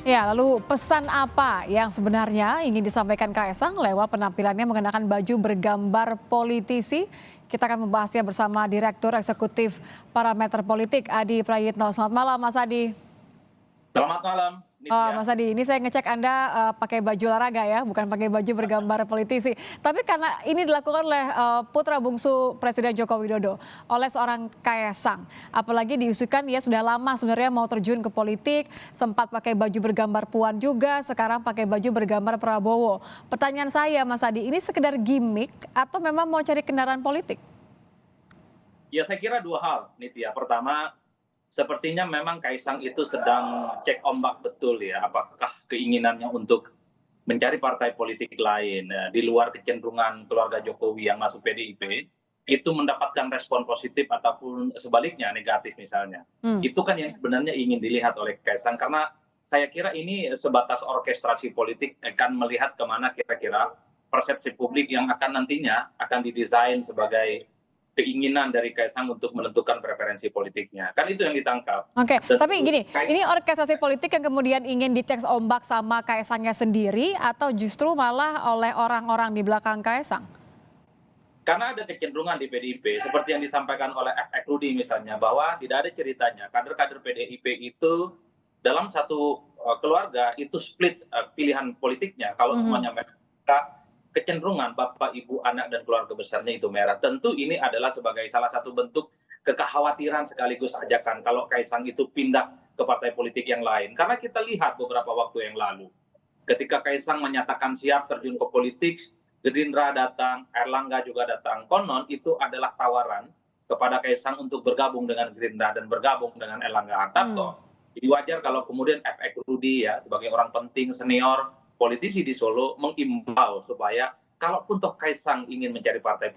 Ya, lalu pesan apa yang sebenarnya ingin disampaikan Kaisang lewat penampilannya mengenakan baju bergambar politisi? Kita akan membahasnya bersama Direktur Eksekutif Parameter Politik, Adi Prayitno. Selamat malam, Mas Adi. Selamat malam, Oh, Nitya. Mas Adi, ini saya ngecek Anda pakai baju olahraga ya, bukan pakai baju bergambar politisi. Tapi karena ini dilakukan oleh putra bungsu Presiden Joko Widodo, oleh seorang Kaisang. Apalagi diisukan dia sudah lama sebenarnya mau terjun ke politik, sempat pakai baju bergambar Puan juga, sekarang pakai baju bergambar Prabowo. Pertanyaan saya, Mas Adi, ini sekedar gimmick atau memang mau cari kendaraan politik? Ya saya kira dua hal, Nitya. Pertama, sepertinya memang Kaisang itu sedang cek ombak betul ya, apakah keinginannya untuk mencari partai politik lain di luar kecenderungan keluarga Jokowi yang masuk PDIP itu mendapatkan respon positif ataupun sebaliknya negatif misalnya. Hmm. Itu kan yang sebenarnya ingin dilihat oleh Kaisang karena saya kira ini sebatas orkestrasi politik akan melihat kemana kira-kira persepsi publik yang akan nantinya akan didesain sebagai keinginan dari Kaisang untuk menentukan preferensi politiknya. Kan itu yang ditangkap. Oke, tapi Tentu gini, ini orkestrasi politik yang kemudian ingin dicek ombak sama Kaisangnya sendiri atau justru malah oleh orang-orang di belakang Kaisang? karena ada kecenderungan di PDIP seperti yang disampaikan oleh FX Rudi misalnya bahwa tidak ada ceritanya kader-kader PDIP itu dalam satu keluarga itu split pilihan politiknya kalau Mhm. semuanya mereka kecenderungan bapak ibu anak dan keluarga besarnya itu merah. Tentu ini adalah sebagai salah satu bentuk kekhawatiran sekaligus ajakan kalau Kaisang itu pindah ke partai politik yang lain karena kita lihat beberapa waktu yang lalu ketika Kaisang menyatakan siap terjun ke politik, Gerindra datang, Erlangga juga datang. Konon itu adalah tawaran kepada Kaisang untuk bergabung dengan Gerindra dan bergabung dengan Erlangga Hmm. Hartarto. Jadi wajar kalau kemudian FX Rudi ya sebagai orang penting senior politisi di Solo mengimbau supaya kalaupun toh Kaisang ingin mencari partai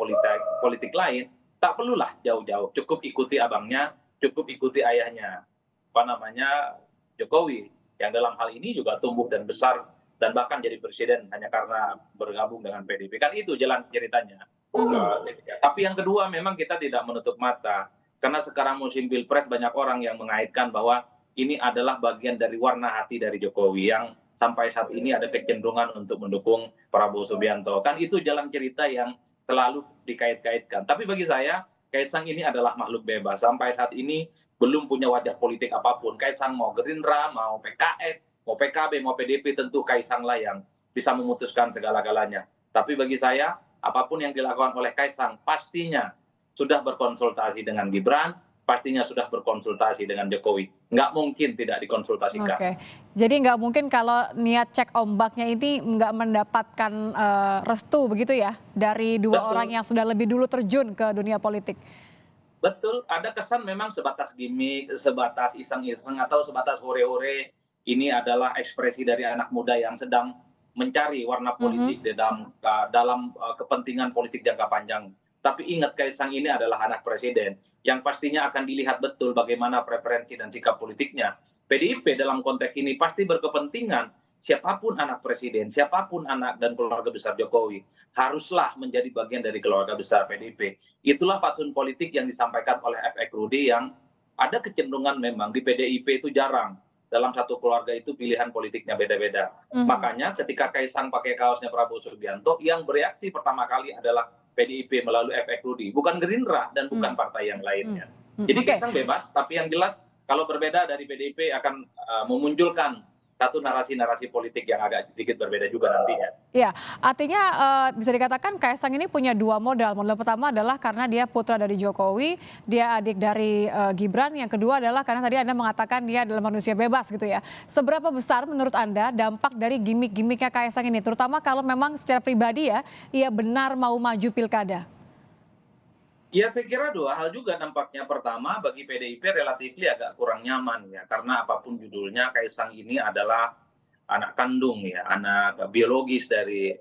politik lain, tak perlulah jauh-jauh, cukup ikuti abangnya, cukup ikuti ayahnya, apa namanya Jokowi yang dalam hal ini juga tumbuh dan besar dan bahkan jadi presiden hanya karena bergabung dengan PDIP. Kan itu jalan ceritanya. Mhm. Tapi yang kedua memang kita tidak menutup mata karena sekarang musim pilpres banyak orang yang mengaitkan bahwa ini adalah bagian dari warna hati dari Jokowi yang sampai saat ini ada kecenderungan untuk mendukung Prabowo Subianto. Kan itu jalan cerita yang selalu dikait-kaitkan. Tapi bagi saya Kaisang ini adalah makhluk bebas. Sampai saat ini belum punya wajah politik apapun. Kaisang mau Gerindra, mau PKS, mau PKB, mau PDP, tentu Kaisang lah yang bisa memutuskan segala-galanya. Tapi bagi saya, apapun yang dilakukan oleh Kaisang, pastinya sudah berkonsultasi dengan Gibran, pastinya sudah berkonsultasi dengan Jokowi. Nggak mungkin tidak dikonsultasikan. Oke, jadi nggak mungkin kalau niat cek ombaknya ini nggak mendapatkan restu begitu ya dari dua orang Betul, yang sudah lebih dulu terjun ke dunia politik. betul. Ada kesan memang sebatas gimmick, sebatas iseng-iseng, atau sebatas hore-hore. Ini adalah ekspresi dari anak muda yang sedang mencari warna Mhm. politik di dalam kepentingan politik jangka panjang. Tapi ingat Kaisang ini adalah anak presiden yang pastinya akan dilihat betul bagaimana preferensi dan sikap politiknya. PDIP dalam konteks ini pasti berkepentingan siapapun anak presiden, siapapun anak dan keluarga besar Jokowi haruslah menjadi bagian dari keluarga besar PDIP. Itulah fatsun politik yang disampaikan oleh FX Rudi yang ada kecenderungan memang di PDIP itu jarang dalam satu keluarga itu pilihan politiknya beda-beda. Mhm. Makanya ketika Kaisang pakai kaosnya Prabowo Subianto, yang bereaksi pertama kali adalah PDIP melalui FX Rudi, bukan Gerindra dan Hmm. bukan partai yang Hmm. lainnya. Hmm. Jadi Oke. Kaisang bebas, tapi yang jelas kalau berbeda dari PDIP akan memunculkan satu narasi-narasi politik yang agak sedikit berbeda juga nantinya. Iya, artinya bisa dikatakan Kaisang ini punya dua modal. Modal pertama adalah karena dia putra dari Jokowi, dia adik dari Gibran. Yang kedua adalah karena tadi Anda mengatakan dia adalah manusia bebas gitu ya. Seberapa besar menurut Anda dampak dari gimmick-gimmicknya Kaisang ini? Terutama kalau memang secara pribadi ya, ia benar mau maju pilkada. Ya saya kira dua hal juga dampaknya. Pertama bagi PDIP relatifly agak kurang nyaman ya, karena apapun judulnya Kaisang ini adalah anak kandung ya, anak biologis dari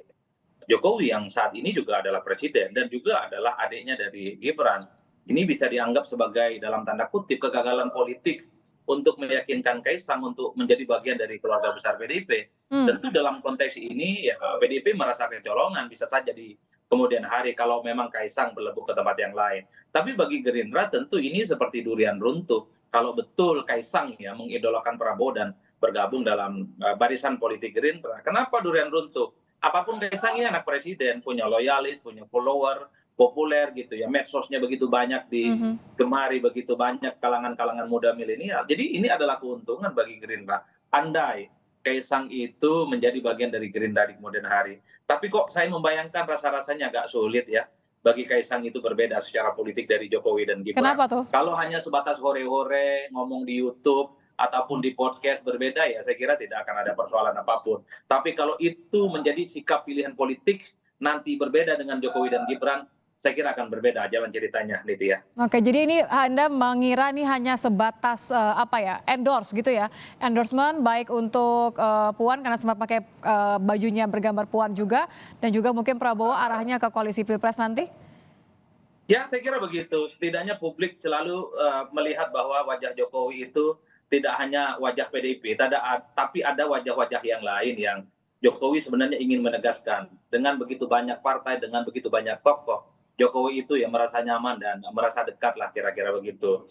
Jokowi yang saat ini juga adalah presiden dan juga adalah adiknya dari Gibran. Ini bisa dianggap sebagai dalam tanda kutip kegagalan politik untuk meyakinkan Kaisang untuk menjadi bagian dari keluarga besar PDIP. Hmm. Tentu dalam konteks ini ya PDIP merasa kecolongan bisa saja di kemudian hari kalau memang Kaisang berlebur ke tempat yang lain. Tapi bagi Gerindra tentu ini seperti durian runtuh. Kalau betul Kaisang ya mengidolakan Prabowo dan bergabung dalam barisan politik Gerindra. Kenapa durian runtuh? Apapun Kaisang ini anak presiden, punya loyalis, punya follower, populer gitu ya, medsosnya begitu banyak Mhm. digemari, begitu banyak kalangan-kalangan muda milenial. Jadi ini adalah keuntungan bagi Gerindra. Andai Kaisang itu menjadi bagian dari Gerindra di kemudian hari. Tapi kok saya membayangkan rasa-rasanya agak sulit ya bagi Kaisang itu berbeda secara politik dari Jokowi dan Gibran. Kenapa tuh? Kalau hanya sebatas hore-hore ngomong di YouTube ataupun di podcast berbeda ya saya kira tidak akan ada persoalan apapun. Tapi kalau itu menjadi sikap pilihan politik nanti berbeda dengan Jokowi dan Gibran, saya kira akan berbeda jalan ceritanya, Nitya. Oke, jadi ini Anda mengira ini hanya sebatas apa ya, endorse gitu ya, endorsement baik untuk Puan karena sempat pakai bajunya bergambar Puan juga, dan juga mungkin Prabowo arahnya ke koalisi Pilpres nanti? Ya, saya kira begitu. Setidaknya publik selalu melihat bahwa wajah Jokowi itu tidak hanya wajah PDIP, tapi ada wajah-wajah yang lain yang Jokowi sebenarnya ingin menegaskan. Dengan begitu banyak partai, dengan begitu banyak tokoh, Jokowi itu ya merasa nyaman dan merasa dekat lah kira-kira begitu.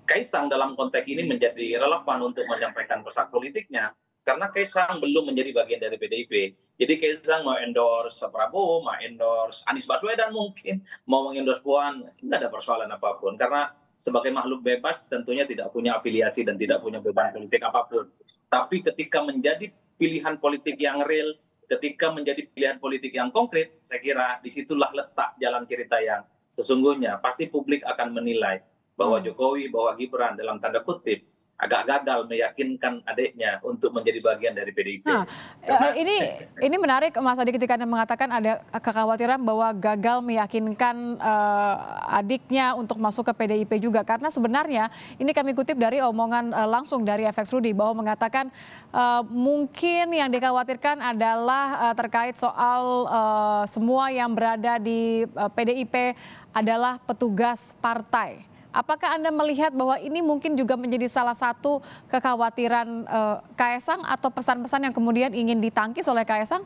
Kaisang dalam konteks ini menjadi relevan untuk menyampaikan pesan politiknya karena Kaisang belum menjadi bagian dari PDIP. Jadi Kaisang mau endorse Prabowo, mau endorse Anies Baswedan mungkin, mau mengendorse Puan, nggak ada persoalan apapun karena sebagai makhluk bebas tentunya tidak punya afiliasi dan tidak punya beban politik apapun. Tapi ketika menjadi pilihan politik yang real, ketika menjadi pilihan politik yang konkret, saya kira disitulah letak jalan cerita yang sesungguhnya. Pasti publik akan menilai bahwa Hmm. Jokowi, bahwa Gibran dalam tanda kutip agak gagal meyakinkan adiknya untuk menjadi bagian dari PDIP. Nah, Karena ini menarik Mas Adi ketika Anda mengatakan ada kekhawatiran bahwa gagal meyakinkan adiknya untuk masuk ke PDIP juga, karena sebenarnya ini kami kutip dari omongan langsung dari FX Rudi bahwa mengatakan mungkin yang dikhawatirkan adalah terkait soal semua yang berada di PDIP adalah petugas partai. Apakah Anda melihat bahwa ini mungkin juga menjadi salah satu kekhawatiran Kaisang atau pesan-pesan yang kemudian ingin ditangkis oleh Kaisang?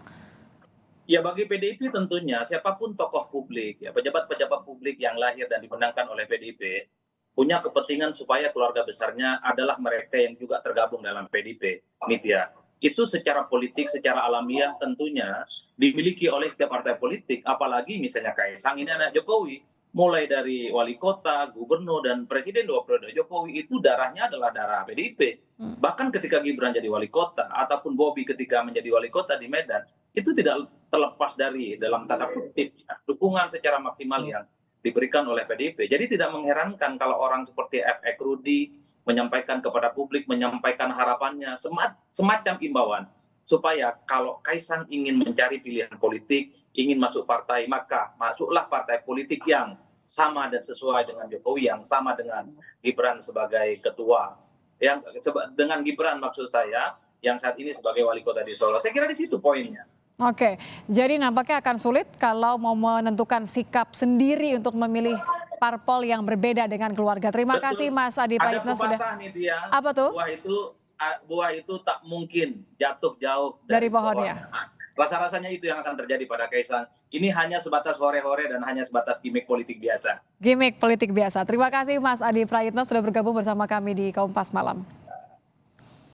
ya bagi PDIP tentunya siapapun tokoh publik, ya pejabat-pejabat publik yang lahir dan dimenangkan oleh PDIP punya kepentingan supaya keluarga besarnya adalah mereka yang juga tergabung dalam PDIP. Nitya. Itu secara politik, secara alamiah tentunya dimiliki oleh setiap partai politik, apalagi misalnya Kaisang ini anak Jokowi. Mulai dari wali kota, gubernur, dan presiden 2 periode Jokowi itu darahnya adalah darah PDIP. Hmm. Bahkan ketika Gibran jadi wali kota, ataupun Bobi ketika menjadi wali kota di Medan, itu tidak terlepas dari dalam tanda kutip ya, dukungan secara maksimal yang diberikan oleh PDIP. Jadi tidak mengherankan kalau orang seperti FX Rudi menyampaikan kepada publik, menyampaikan harapannya, semacam imbauan supaya kalau Kaisang ingin mencari pilihan politik, ingin masuk partai, maka masuklah partai politik yang sama dan sesuai dengan Jokowi, yang sama dengan Gibran sebagai ketua, yang dengan Gibran maksud saya yang saat ini sebagai wali kota di Solo. Saya kira di situ poinnya. Oke, jadi nampaknya akan sulit kalau mau menentukan sikap sendiri untuk memilih parpol yang berbeda dengan keluarga. Terima kasih Betul. Mas Adi Ada Prayitno sudah. pepatah nih dia, Apa tuh? buah itu tak mungkin jatuh jauh Dari dari pohonnya. pohonnya. Rasa-rasanya itu yang akan terjadi pada Kaisang. Ini hanya sebatas hore-hore dan hanya sebatas gimmick politik biasa. Gimik politik biasa. Terima kasih Mas Adi Prayitno sudah bergabung bersama kami di Kompas Malam.